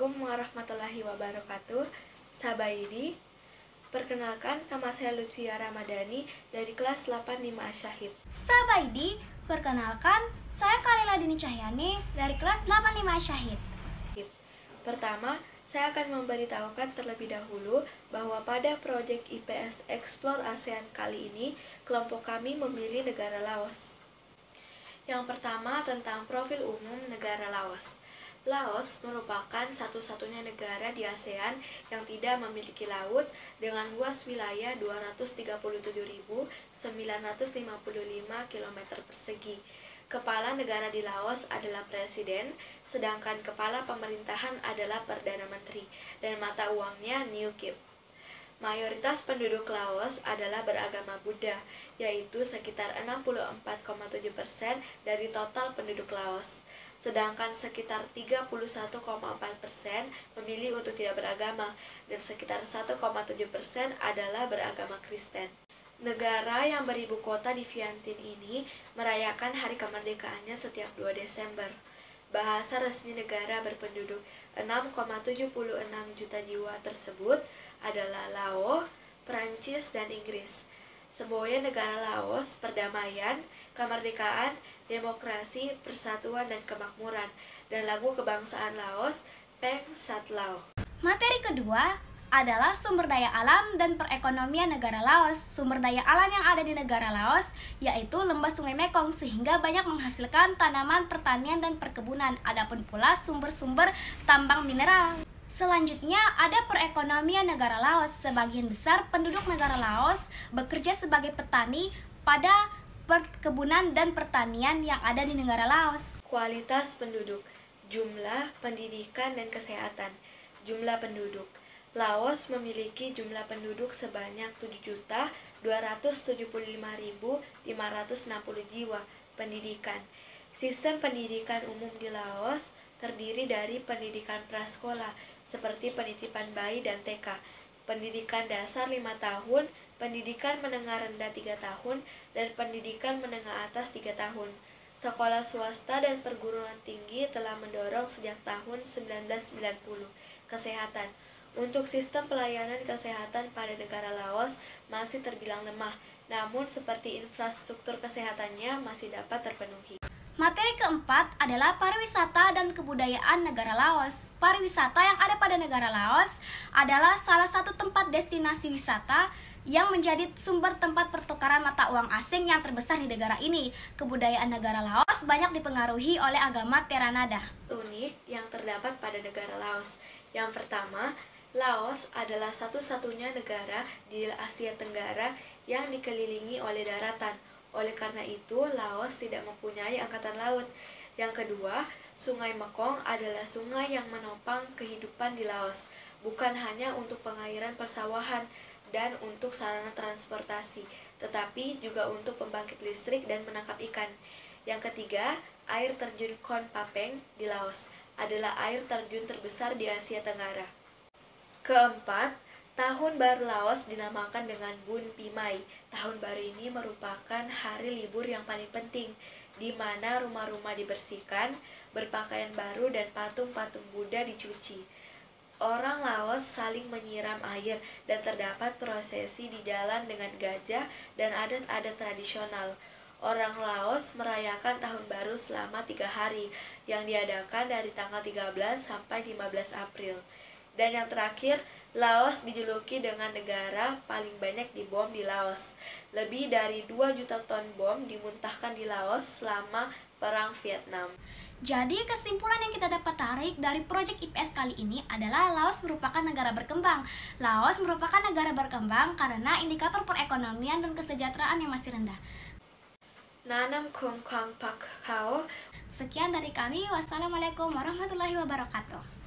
Assalamualaikum warahmatullahi wabarakatuh. Sabaidi, perkenalkan nama saya Lutfia Ramadhani dari kelas 85 Asyahid. Sabaidi, perkenalkan saya Kalila Dini Cahyani dari kelas 85 Asyahid. Pertama, saya akan memberitahukan terlebih dahulu bahwa pada proyek IPS Explore ASEAN kali ini, kelompok kami memilih negara Laos. Yang pertama tentang profil umum negara Laos. Laos merupakan satu-satunya negara di ASEAN yang tidak memiliki laut dengan luas wilayah 237.955 km persegi. Kepala negara di Laos adalah presiden, sedangkan kepala pemerintahan adalah Perdana Menteri, dan mata uangnya New Kip. Mayoritas penduduk Laos adalah beragama Buddha, yaitu sekitar 64,7% dari total penduduk Laos. Sedangkan sekitar 31,4% memilih untuk tidak beragama, dan sekitar 1,7% adalah beragama Kristen. Negara yang beribu kota di Vientiane ini merayakan hari kemerdekaannya setiap 2 Desember. Bahasa resmi negara berpenduduk 6,76 juta jiwa tersebut adalah Lao, Prancis, dan Inggris. Semboyan negara Laos, perdamaian, kemerdekaan, demokrasi, persatuan, dan kemakmuran, dan lagu kebangsaan Laos, Peng Sat Lao. Materi kedua adalah sumber daya alam dan perekonomian negara Laos. Sumber daya alam yang ada di negara Laos yaitu lembah Sungai Mekong, sehingga banyak menghasilkan tanaman, pertanian, dan perkebunan. Adapun pula sumber-sumber tambang mineral. Selanjutnya ada perekonomian negara Laos. Sebagian besar penduduk negara Laos bekerja sebagai petani pada perkebunan dan pertanian yang ada di negara Laos. Kualitas penduduk, jumlah, pendidikan, dan kesehatan. Jumlah penduduk. Laos memiliki jumlah penduduk sebanyak 7.275.560 jiwa. Pendidikan. Sistem pendidikan umum di Laos terdiri dari pendidikan prasekolah seperti penitipan bayi dan TK, pendidikan dasar 5 tahun, pendidikan menengah rendah 3 tahun, dan pendidikan menengah atas 3 tahun. Sekolah swasta dan perguruan tinggi telah mendorong sejak tahun 1990. Kesehatan. Untuk sistem pelayanan kesehatan pada negara Laos masih terbilang lemah, namun seperti infrastruktur kesehatannya masih dapat terpenuhi. Materi keempat adalah pariwisata dan kebudayaan negara Laos. Pariwisata yang ada pada negara Laos adalah salah satu tempat destinasi wisata yang menjadi sumber tempat pertukaran mata uang asing yang terbesar di negara ini. Kebudayaan negara Laos banyak dipengaruhi oleh agama Theravada. Unik yang terdapat pada negara Laos. Yang pertama, Laos adalah satu-satunya negara di Asia Tenggara yang dikelilingi oleh daratan. Oleh karena itu, Laos tidak mempunyai angkatan laut. Yang kedua, Sungai Mekong adalah sungai yang menopang kehidupan di Laos, bukan hanya untuk pengairan persawahan dan untuk sarana transportasi, tetapi juga untuk pembangkit listrik dan menangkap ikan. Yang ketiga, air terjun Kon Papeng di Laos adalah air terjun terbesar di Asia Tenggara. Keempat, Tahun Baru Laos dinamakan dengan Bun Pimay. Tahun baru ini merupakan hari libur yang paling penting, di mana rumah-rumah dibersihkan, berpakaian baru, dan patung-patung Buddha dicuci. Orang Laos saling menyiram air, dan terdapat prosesi di jalan dengan gajah dan adat-adat tradisional. Orang Laos merayakan Tahun Baru selama 3 hari, yang diadakan dari tanggal 13 sampai 15 April. Dan yang terakhir, Laos dijuluki dengan negara paling banyak dibom di Laos. Lebih dari 2 juta ton bom dimuntahkan di Laos selama Perang Vietnam. Jadi kesimpulan yang kita dapat tarik dari proyek IPS kali ini adalah Laos merupakan negara berkembang. Laos merupakan negara berkembang karena indikator perekonomian dan kesejahteraan yang masih rendah. Nanam Kong Kong Pak Kao. Sekian dari kami. Wassalamualaikum warahmatullahi wabarakatuh.